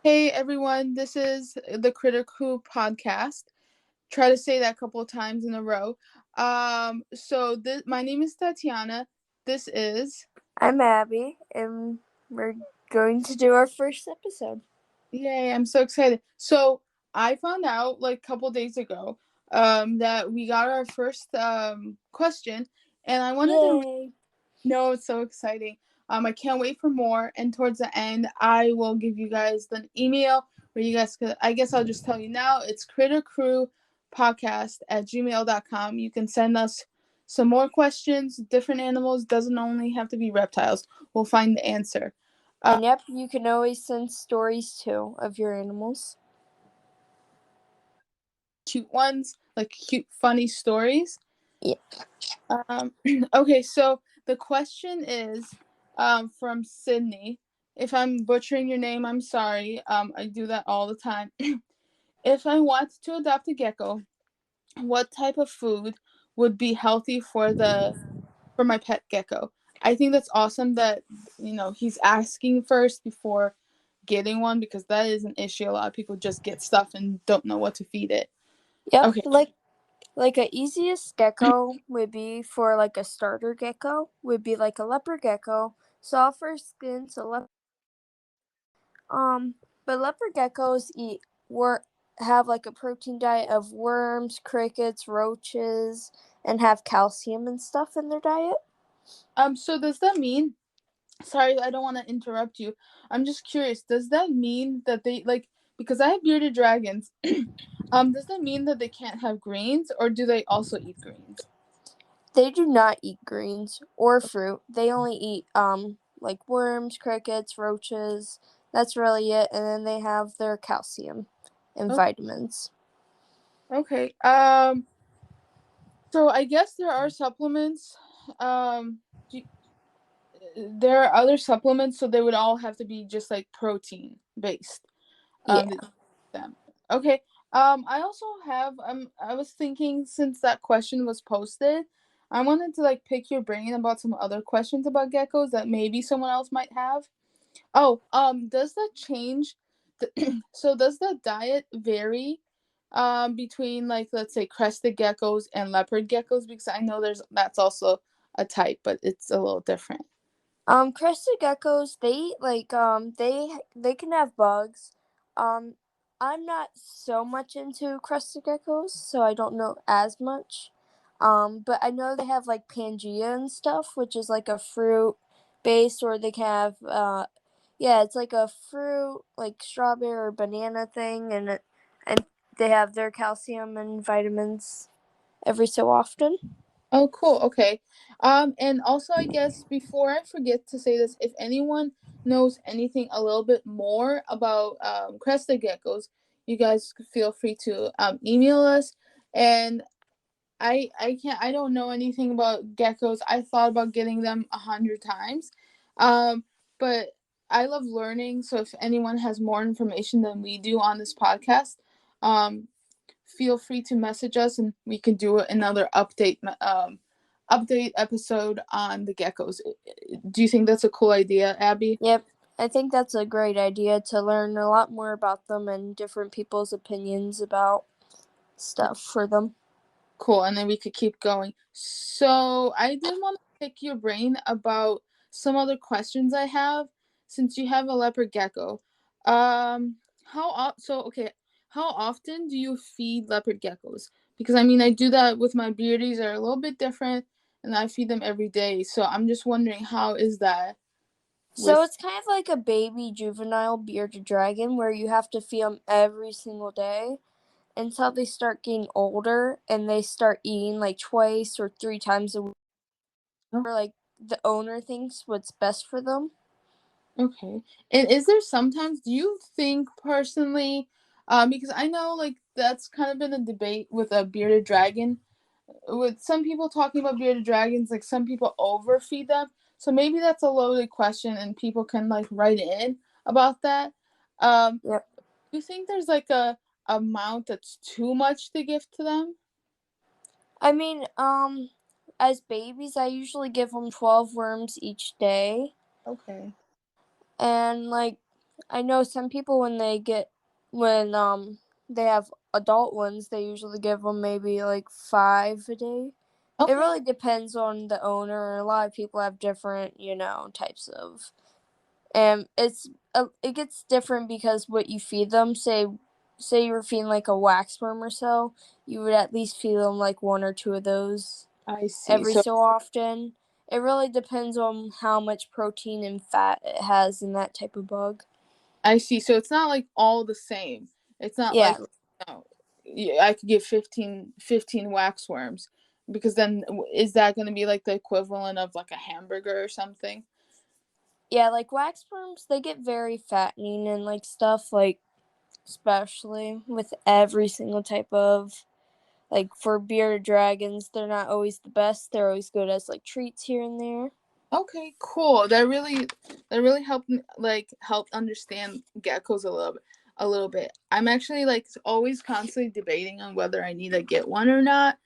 Hey everyone, this is the Critter Crew podcast. Try to say that a couple of times in a row. My name is Tatiana. This is I'm Abby, and we're going to do our first episode. Yay! I'm so excited. So I found out like a couple days ago that we got our first question, and I wanted to Yay! know it's so exciting. I can't wait for more. And towards the end, I will give you guys the email where you guys could. I guess I'll just tell you now. It's crittercrewpodcast@gmail.com. You can send us some more questions, different animals. Doesn't only have to be reptiles. We'll find the answer. And yep, you can always send stories too of your animals. Cute ones, like cute, funny stories. Yeah. Okay, so the question is from Sydney. If I'm butchering your name, I'm sorry. I do that all the time. If I want to adopt a gecko, what type of food would be healthy for my pet gecko? I think that's awesome that he's asking first before getting one, because that is an issue. A lot of people just get stuff and don't know what to feed it. Yep, Okay. like a easiest gecko would be for like a starter gecko would be like a leopard gecko, softer skin, but leopard geckos have like a protein diet of worms, crickets, roaches, and have calcium and stuff in their diet. So does that mean, sorry, I don't want to interrupt you. I'm just curious. Does that mean that they like, because I have bearded dragons? Does that mean that they can't have greens, or do they also eat greens? They do not eat greens or fruit. They only eat like worms, crickets, roaches. That's really it. And then they have their calcium and Oh, vitamins. okay. So I guess there are supplements. Do, there are other supplements, so they would all have to be just like protein based. Yeah. Them. Okay. I also have I was thinking, since that question was posted, I wanted to like pick your brain about some other questions about geckos that maybe someone else might have. Oh, does that change so does the diet vary between, like, let's say crested geckos and leopard geckos? Because I know that's also a type, but it's a little different. Crested geckos, they eat like they can have bugs. Um I'm not so much into crested geckos, so I don't know as much. But I know they have like Pangea and stuff, which is like a fruit based, or they can have yeah, it's like a fruit like strawberry or banana thing, and they have their calcium and vitamins every so often. Oh, cool. Okay. And also, I guess before I forget to say this, if anyone knows anything a little bit more about crested geckos, you guys feel free to email us. And I don't know anything about geckos. I thought about getting them 100 times, but I love learning. So if anyone has more information than we do on this podcast, um, feel free to message us, and we can do another update episode on the geckos. Do you think that's a cool idea, Abby? Yep. I think that's a great idea to learn a lot more about them and different people's opinions about stuff for them. Cool, and then we could keep going. So I did want to pick your brain about some other questions I have, since you have a leopard gecko. How often do you feed leopard geckos? Because I mean, I do that with my beardies. They're a little bit different, and I feed them every day. So I'm just wondering, how is that So with? it's kind of like a baby juvenile bearded dragon where you have to feed them every single day until they start getting older and they start eating like twice or three times a week. Oh, Or like the owner thinks what's best for them. okay. And is there sometimes, do you think personally, because I know like that's kind of been a debate with a bearded dragon, with some people talking about bearded dragons, like some people overfeed them. So maybe that's a loaded question, and people can like write in about that. Yep. Do you think there's like a amount that's too much to give to them? I mean, as babies, I usually give them 12 worms each day. Okay. And like I know some people when they have adult ones, they usually give them maybe like 5 a day. It Okay, really depends on the owner. A lot of people have different, types of, and it gets different because what you feed them. Say you were feeding like a waxworm or so, you would at least feed them like one or two of those I see. every So so often. It really depends on how much protein and fat it has in that type of bug. I see. So it's not like all the same. It's not Yeah, like, no, I could give 15 waxworms because then is that going to be like the equivalent of like a hamburger or something? yeah, like wax worms, they get very fattening and like stuff, like especially with every single type of, like for bearded dragons, they're not always the best. They're always good as like treats here and there. Okay, cool. That really helped help understand geckos a little bit. I'm actually like always constantly debating on whether I need to get one or not,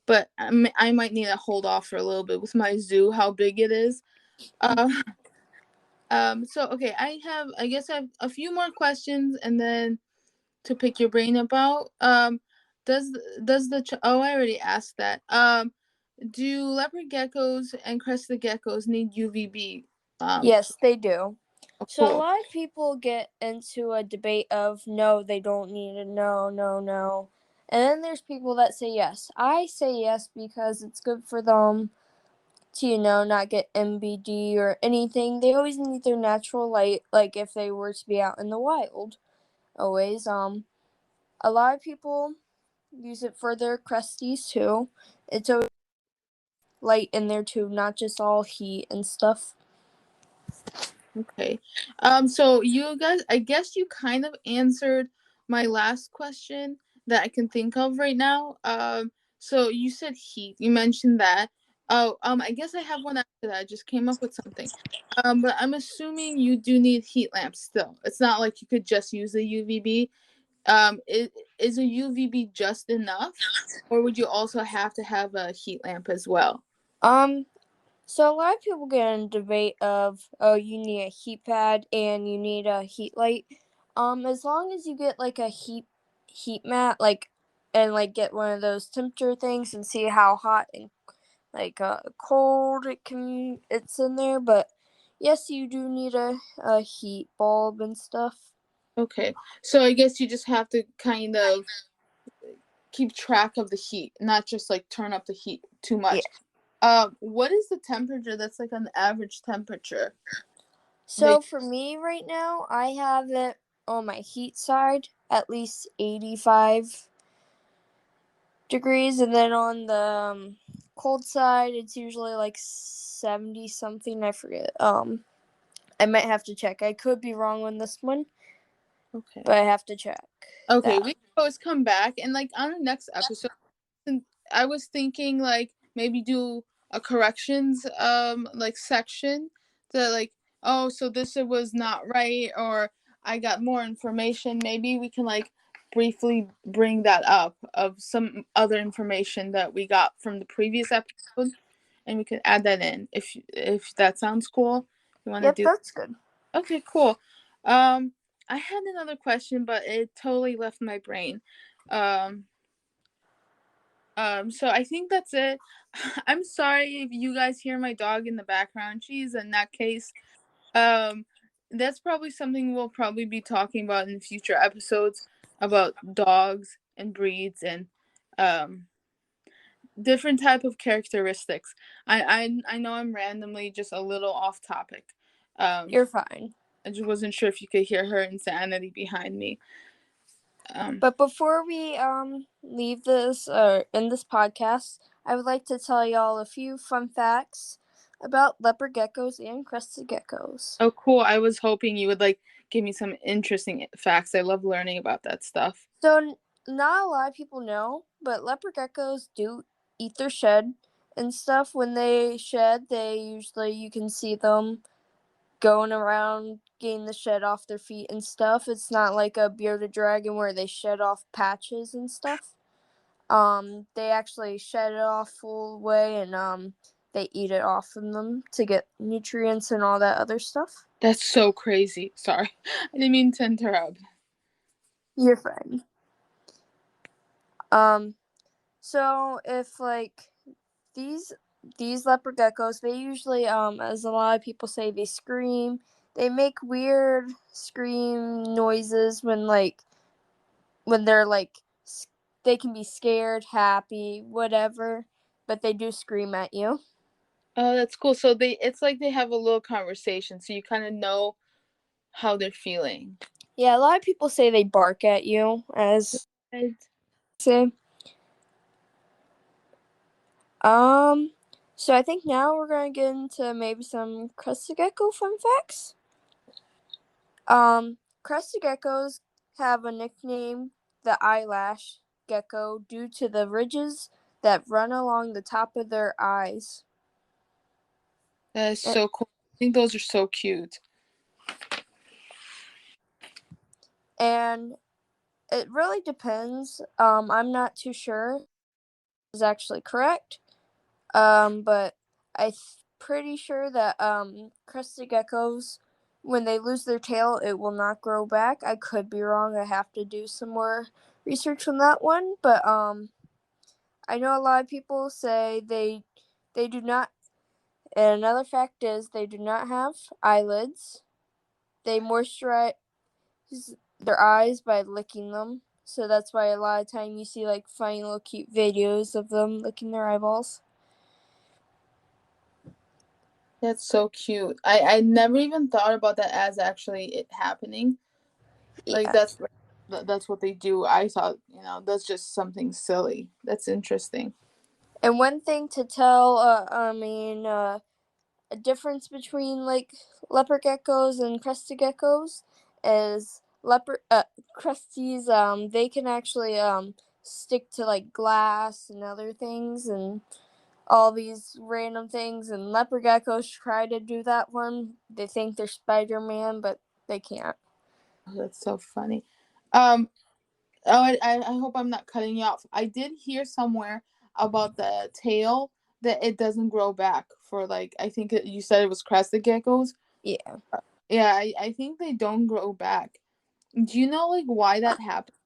but I might need to hold off for a little bit with my zoo, how big it is. Uh, so okay, I guess I have a few more questions and then to pick your brain about. Does does oh, I already asked that. Do leopard geckos and crested geckos need UVB? Yes, they do. Oh, So a cool. lot of people get into a debate of no, they don't need it, no, no, no. And then there's people that say yes. I say yes because it's good for them to, not get MBD or anything. They always need their natural light, like if they were to be out in the wild. Always. A lot of people use it for their crusties too. It's always light in there too, not just all heat and stuff. Okay. So you guys, I guess you kind of answered my last question that I can think of right now. So you said heat. You mentioned that. Oh, I guess I have one after that. I just came up with something. But I'm assuming you do need heat lamps still. It's not like you could just use the UVB. Is a UVB just enough, or would you also have to have a heat lamp as well? Um, so a lot of people get in a debate of, oh, you need a heat pad and you need a heat light. As long as you get like a heat mat, like, and like get one of those temperature things and see how hot and like cold it's in there. But yes, you do need a heat bulb and stuff. Okay, so I guess you just have to kind of keep track of the heat, not just like turn up the heat too Yeah. much. What is the temperature that's like an average temperature? They So for me right now, I have it on my heat side at least 85 degrees, and then on the cold side, it's usually like 70 something. I forget. I might have to check. I could be wrong on this one, okay. but I have to check Okay, that. we can always come back and like on the next episode. I was thinking like maybe do a corrections like section that like, oh, so this it was not right, or I got more information. Maybe we can like briefly bring that up of some other information that we got from the previous episode, and we could add that in if that sounds cool. You want to Yep, do? that's good. Okay, cool. Um, I had another question, but it totally left my brain. Um, so I think that's it. I'm sorry if you guys hear my dog in the background. She's a nutcase. Um, that's probably something we'll probably be talking about in future episodes about dogs and breeds and um different type of characteristics. I know I'm randomly just a little off topic. Um, You're fine. I just wasn't sure if you could hear her insanity behind me. Um, But before we leave this in this podcast, I would like to tell y'all a few fun facts about leopard geckos and crested geckos. oh, cool. I was hoping you would like give me some interesting facts. I love learning about that stuff. So not a lot of people know, but leopard geckos do eat their shed and stuff. When they shed, they usually you can see them going around getting the shed off their feet and stuff. It's not like a bearded dragon where they shed off patches and stuff. They actually shed it off full way, and they eat it off of them to get nutrients and all that other stuff. That's so crazy. Sorry. I didn't mean to interrupt. You're fine. Um, so if like these these leopard geckos, they usually as a lot of people say, they scream. They make weird scream noises when they're like they can be scared, happy, whatever, but they do scream at you. Oh, that's cool. So it's like they have a little conversation, so you kind of know how they're feeling. Yeah, a lot of people say they bark at you, as Right. say. Um, so I think now we're gonna get into maybe some crested gecko fun facts. Crested geckos have a nickname, the eyelash gecko, due to the ridges that run along the top of their eyes. That is so cool. I think those are so cute. And it really depends. I'm not too sure is actually correct. But I'm pretty sure that crested geckos, when they lose their tail, it will not grow back. I could be wrong. I have to do some more research on that one. But I know a lot of people say they do not. And another fact is they do not have eyelids. They moisturize their eyes by licking them. So that's why a lot of time you see like funny little cute videos of them licking their eyeballs. That's so cute. I never even thought about that as actually it happening. Like Yeah. that's what they do. I thought, that's just something silly. That's interesting. And one thing to tell, a difference between like leopard geckos and crested geckos is leopard cresties. They can actually stick to like glass and other things and all these random things. And leopard geckos try to do that one. They think they're Spider Man, but they can't. Oh, that's so funny. Um, oh, I hope I'm not cutting you off. I did hear somewhere about the tail that it doesn't grow back for like I think you said it was crested geckos. Yeah. Yeah, I think they don't grow back. Do you know like why that happens?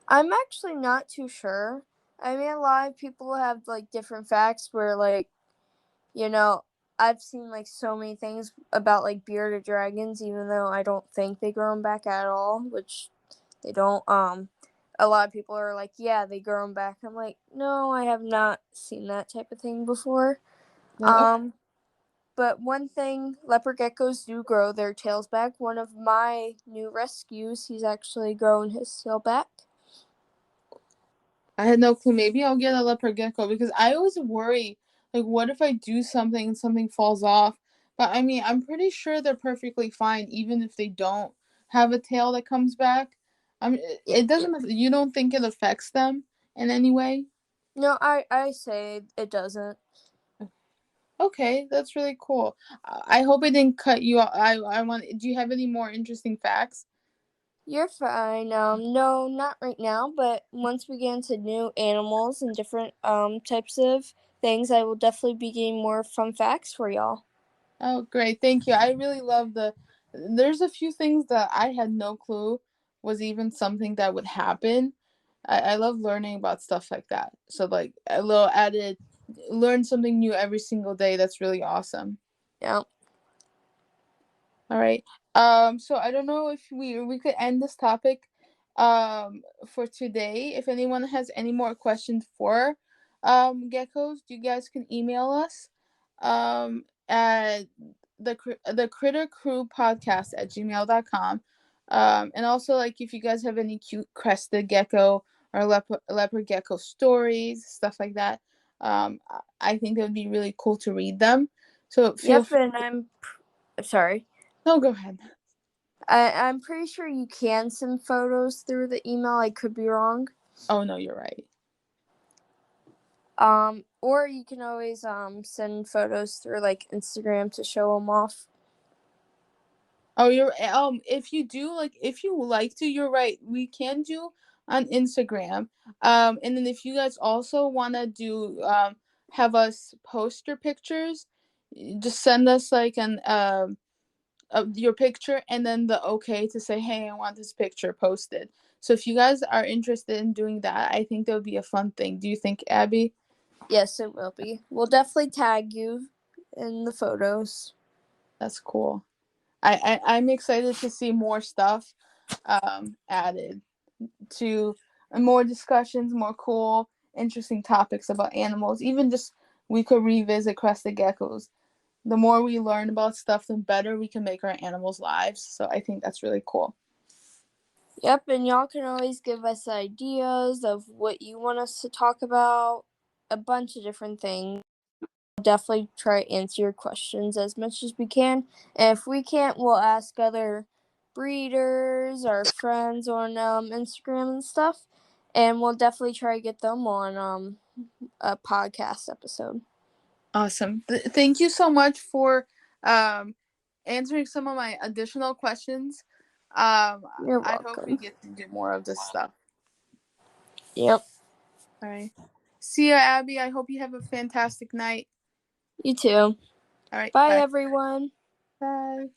I'm actually not too sure. I mean, a lot of people have like different facts where like, you know, I've seen like so many things about like bearded dragons, even though I don't think they grow them back at all, which they don't. A lot of people are like, yeah, they grow them back. I'm like, no, I have not seen that type of thing before. Okay. Um, but one thing, leopard geckos do grow their tails back. One of my new rescues, he's actually grown his tail back. I had no clue. Maybe I'll get a leopard gecko because I always worry, like, what if I do something and something falls off? But I mean, I'm pretty sure they're perfectly fine, even if they don't have a tail that comes back. I mean, Yeah. it doesn't. You don't think it affects them in any way? No, I say it doesn't. Okay, that's really cool. I hope I didn't cut you off. I want. Do you have any more interesting facts? You're fine. No, not right now, but once we get into new animals and different types of things, I will definitely be getting more fun facts for y'all. Oh, great. Thank you. I really love there's a few things that I had no clue was even something that would happen. I love learning about stuff like that. So, like, a little added, learn something new every single day. That's really awesome. Yeah. All right. So I don't know if we could end this topic for today. If anyone has any more questions for geckos, you guys can email us at the critter crew podcast at gmail.com. And also like if you guys have any cute crested gecko or leopard gecko stories, stuff like that. I think it would be really cool to read them. So feel Yep, free. and sorry. No, go ahead. I'm pretty sure you can send photos through the email. I could be wrong. Oh no, you're right. Or you can always send photos through like Instagram to show them off. Oh, you're if you do if you like to, you're right. We can do on Instagram. And then if you guys also want to do have us post your pictures. Just send us like an your picture and then the okay to say, hey, I want this picture posted. So if you guys are interested in doing that, I think that would be a fun thing. Do you think, Abby? Yes, it will be. We'll definitely tag you in the photos. That's cool. I'm excited to see more stuff added to more discussions, more cool, interesting topics about animals. Even just we could revisit crested geckos. The more we learn about stuff, the better we can make our animals' lives. So I think that's really cool. Yep, and y'all can always give us ideas of what you want us to talk about, a bunch of different things. We'll definitely try to answer your questions as much as we can. And if we can't, we'll ask other breeders, our friends on Instagram and stuff, and we'll definitely try to get them on a podcast episode. Awesome. Thank you so much for um, answering some of my additional questions. You're I hope we welcome. get to do more of this stuff. Yep, All right. See ya, Abby. I hope you have a fantastic night. you too. All right. Bye, Bye. everyone. Bye.